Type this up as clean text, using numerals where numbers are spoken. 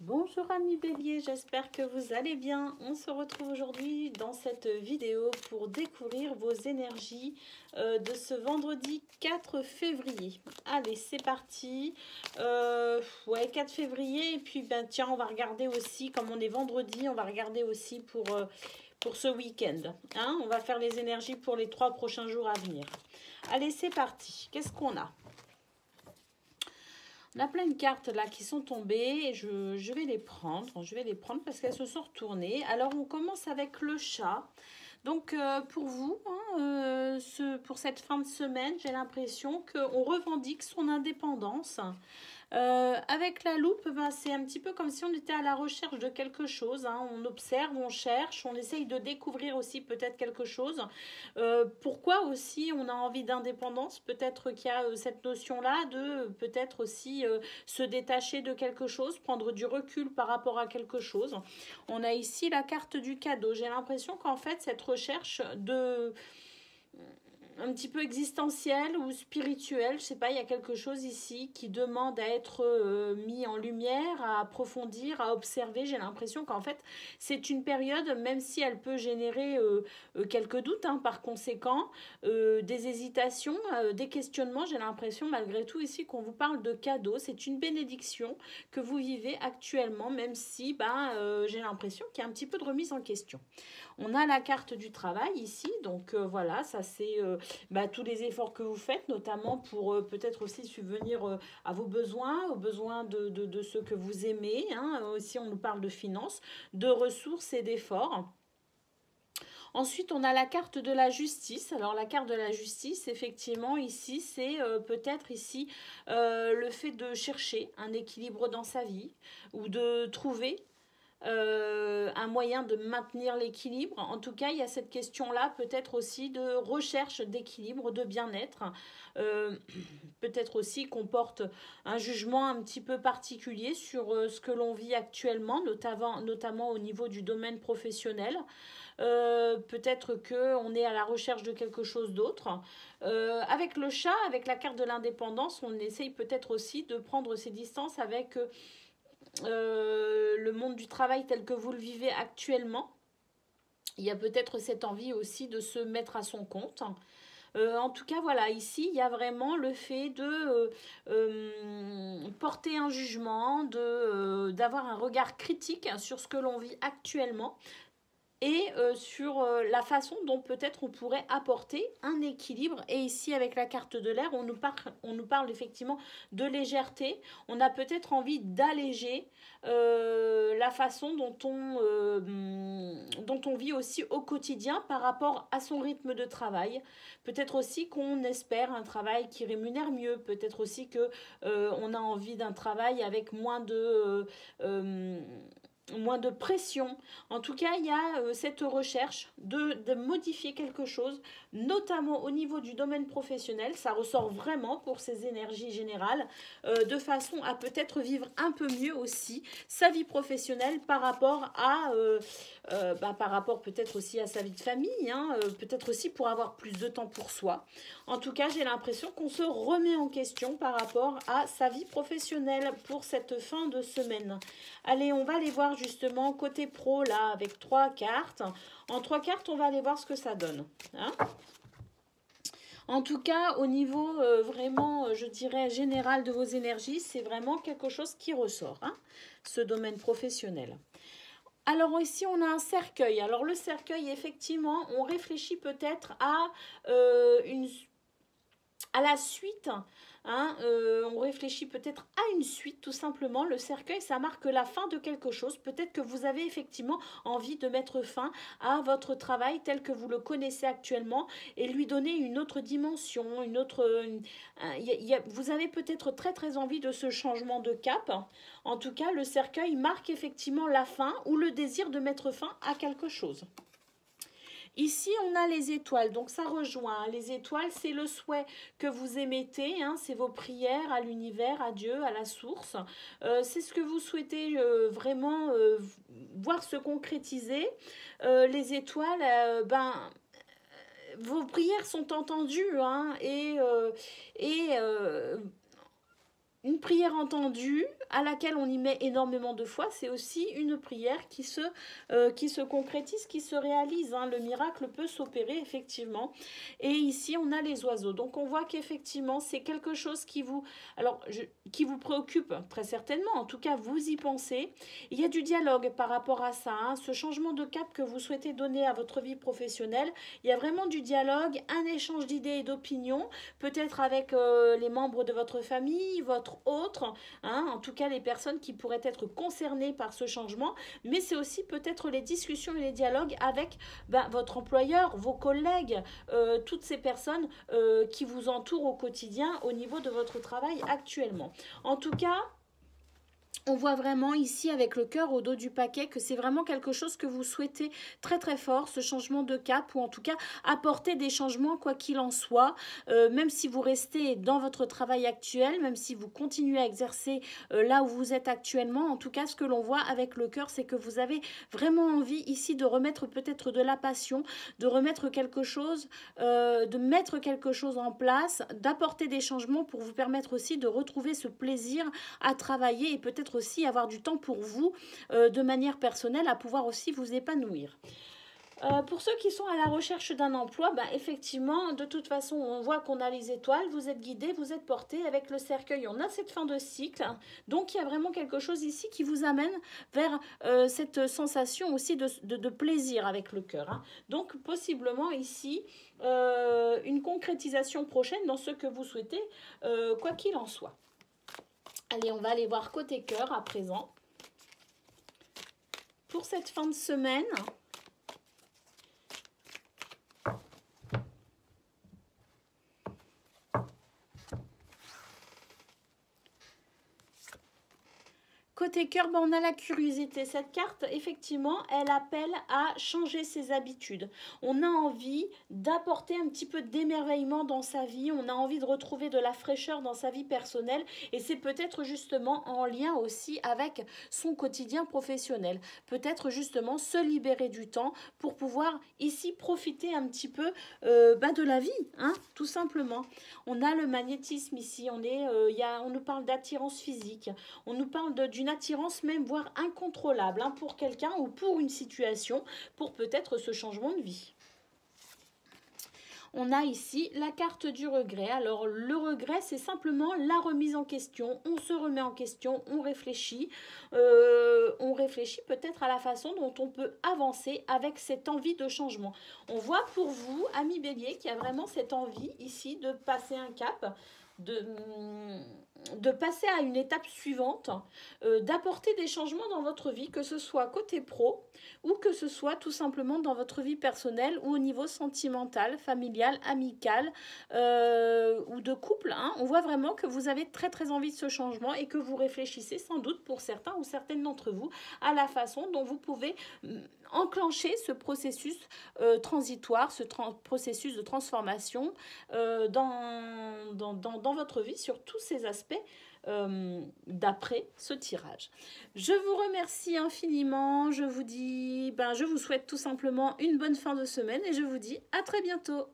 Bonjour amis bélier, j'espère que vous allez bien. On se retrouve aujourd'hui dans cette vidéo pour découvrir vos énergies de ce vendredi 4 février. Allez, c'est parti. Ouais, 4 février. Et puis, ben, tiens, on va regarder aussi, comme on est vendredi, on va regarder aussi pour ce week-end. Hein, on va faire les énergies pour les 3 prochains jours à venir. Allez, c'est parti. Qu'est-ce qu'on a ? On a plein de cartes là qui sont tombées et je vais les prendre. Je vais les prendre parce qu'elles se sont retournées. Alors, on commence avec le chat. Donc, pour vous, hein, pour cette fin de semaine, j'ai l'impression qu'on revendique son indépendance. Avec la loupe, ben, c'est un petit peu comme si on était à la recherche de quelque chose. Hein. On observe, on cherche, on essaye de découvrir aussi peut-être quelque chose. Pourquoi aussi on a envie d'indépendance? Peut-être qu'il y a cette notion-là de peut-être aussi se détacher de quelque chose, prendre du recul par rapport à quelque chose. On a ici la carte du cadeau. J'ai l'impression qu'en fait, cette recherche de un petit peu existentiel ou spirituel, je sais pas, il y a quelque chose ici qui demande à être mis en lumière, à approfondir, à observer. J'ai l'impression qu'en fait, c'est une période, même si elle peut générer quelques doutes, hein, par conséquent, des hésitations, des questionnements. J'ai l'impression, malgré tout, ici, qu'on vous parle de cadeau. C'est une bénédiction que vous vivez actuellement, même si j'ai l'impression qu'il y a un petit peu de remise en question. On a la carte du travail ici, donc voilà, ça c'est tous les efforts que vous faites, notamment pour peut-être aussi subvenir à vos besoins, aux besoins de ceux que vous aimez. Hein. Aussi, on nous parle de finances, de ressources et d'efforts. Ensuite, on a la carte de la justice. Alors, la carte de la justice, effectivement, ici, c'est peut-être ici le fait de chercher un équilibre dans sa vie ou de trouver un moyen de maintenir l'équilibre. En tout cas, il y a cette question-là, peut-être aussi de recherche d'équilibre, de bien-être. Euh, Peut-être aussi qu'on porte un jugement un petit peu particulier sur ce que l'on vit actuellement, notamment au niveau du domaine professionnel. Peut-être qu'on est à la recherche de quelque chose d'autre. Avec le chat, avec la carte de l'indépendance, on essaye peut-être aussi de prendre ses distances avec le monde du travail tel que vous le vivez actuellement. Il y a peut-être cette envie aussi de se mettre à son compte. En tout cas, voilà, ici, il y a vraiment le fait de porter un jugement, d'avoir un regard critique sur ce que l'on vit actuellement et sur la façon dont peut-être on pourrait apporter un équilibre. Et ici, avec la carte de l'air, on nous parle effectivement de légèreté. On a peut-être envie d'alléger la façon dont on vit aussi au quotidien par rapport à son rythme de travail. Peut-être aussi qu'on espère un travail qui rémunère mieux. Peut-être aussi qu'on a envie d'un travail avec moins de pression. En tout cas, il y a cette recherche de modifier quelque chose, notamment au niveau du domaine professionnel. Ça ressort vraiment pour ces énergies générales, de façon à peut-être vivre un peu mieux aussi sa vie professionnelle par rapport par rapport peut-être aussi à sa vie de famille, hein, peut-être aussi pour avoir plus de temps pour soi. En tout cas, j'ai l'impression qu'on se remet en question par rapport à sa vie professionnelle pour cette fin de semaine. Allez, on va aller voir justement côté pro là avec 3 cartes. En 3 cartes, on va aller voir ce que ça donne. Hein. En tout cas, au niveau vraiment, je dirais, général de vos énergies, c'est vraiment quelque chose qui ressort, hein, ce domaine professionnel. Alors ici, on a un cercueil. Alors le cercueil, effectivement, on réfléchit peut-être à la suite. Hein, on réfléchit peut-être à une suite tout simplement. Le cercueil, ça marque la fin de quelque chose. Peut-être que vous avez effectivement envie de mettre fin à votre travail tel que vous le connaissez actuellement et lui donner une autre dimension, vous avez peut-être très très envie de ce changement de cap. En tout cas, le cercueil marque effectivement la fin ou le désir de mettre fin à quelque chose. Ici, on a les étoiles, donc ça rejoint. Les étoiles, c'est le souhait que vous émettez, hein, c'est vos prières à l'univers, à Dieu, à la source. C'est ce que vous souhaitez vraiment voir se concrétiser. Les étoiles, vos prières sont entendues, hein, et une prière entendue à laquelle on y met énormément de foi, c'est aussi une prière qui se concrétise, qui se réalise, hein. Le miracle peut s'opérer effectivement. Et ici, on a les oiseaux. Donc, on voit qu'effectivement, c'est quelque chose qui vous, qui vous préoccupe très certainement. En tout cas, vous y pensez. Il y a du dialogue par rapport à ça, hein. Ce changement de cap que vous souhaitez donner à votre vie professionnelle, il y a vraiment du dialogue, un échange d'idées et d'opinions, peut-être avec les membres de votre famille, votre autre, hein, en tout cas les personnes qui pourraient être concernées par ce changement, mais c'est aussi peut-être les discussions et les dialogues avec votre employeur, vos collègues, toutes ces personnes qui vous entourent au quotidien au niveau de votre travail actuellement. En tout cas, on voit vraiment ici avec le cœur au dos du paquet que c'est vraiment quelque chose que vous souhaitez très très fort, ce changement de cap, ou en tout cas apporter des changements quoi qu'il en soit, même si vous restez dans votre travail actuel, même si vous continuez à exercer là où vous êtes actuellement. En tout cas, ce que l'on voit avec le cœur, c'est que vous avez vraiment envie ici de remettre peut-être de la passion, de remettre quelque chose, de mettre quelque chose en place, d'apporter des changements pour vous permettre aussi de retrouver ce plaisir à travailler et peut-être aussi avoir du temps pour vous de manière personnelle, à pouvoir aussi vous épanouir. Pour ceux qui sont à la recherche d'un emploi, effectivement, de toute façon, on voit qu'on a les étoiles, vous êtes guidé, vous êtes porté. Avec le cercueil, on a cette fin de cycle. Donc, il y a vraiment quelque chose ici qui vous amène vers cette sensation aussi de plaisir avec le cœur, hein. Donc, possiblement ici, une concrétisation prochaine dans ce que vous souhaitez, quoi qu'il en soit. Allez, on va aller voir côté cœur à présent. Pour cette fin de semaine, côté cœur, on a la curiosité. Cette carte, effectivement, elle appelle à changer ses habitudes. On a envie d'apporter un petit peu d'émerveillement dans sa vie. On a envie de retrouver de la fraîcheur dans sa vie personnelle. Et c'est peut-être justement en lien aussi avec son quotidien professionnel. Peut-être justement se libérer du temps pour pouvoir ici profiter un petit peu de la vie, hein, tout simplement. On a le magnétisme ici. On nous parle d'attirance physique. On nous parle d'une attirance même, voire incontrôlable, hein, pour quelqu'un ou pour une situation, pour peut-être ce changement de vie. On a ici la carte du regret. Alors, le regret, c'est simplement la remise en question. On se remet en question, on réfléchit. On réfléchit peut-être à la façon dont on peut avancer avec cette envie de changement. On voit pour vous, ami Bélier, qu'il y a vraiment cette envie ici de passer un cap, de passer à une étape suivante, d'apporter des changements dans votre vie, que ce soit côté pro ou que ce soit tout simplement dans votre vie personnelle ou au niveau sentimental, familial, amical ou de couple, hein. On voit vraiment que vous avez très très envie de ce changement et que vous réfléchissez sans doute pour certains ou certaines d'entre vous à la façon dont vous pouvez enclencher ce processus transitoire, processus de transformation dans votre vie sur tous ces aspects d'après ce tirage. Je vous remercie infiniment. Je vous dis, je vous souhaite tout simplement une bonne fin de semaine et je vous dis à très bientôt.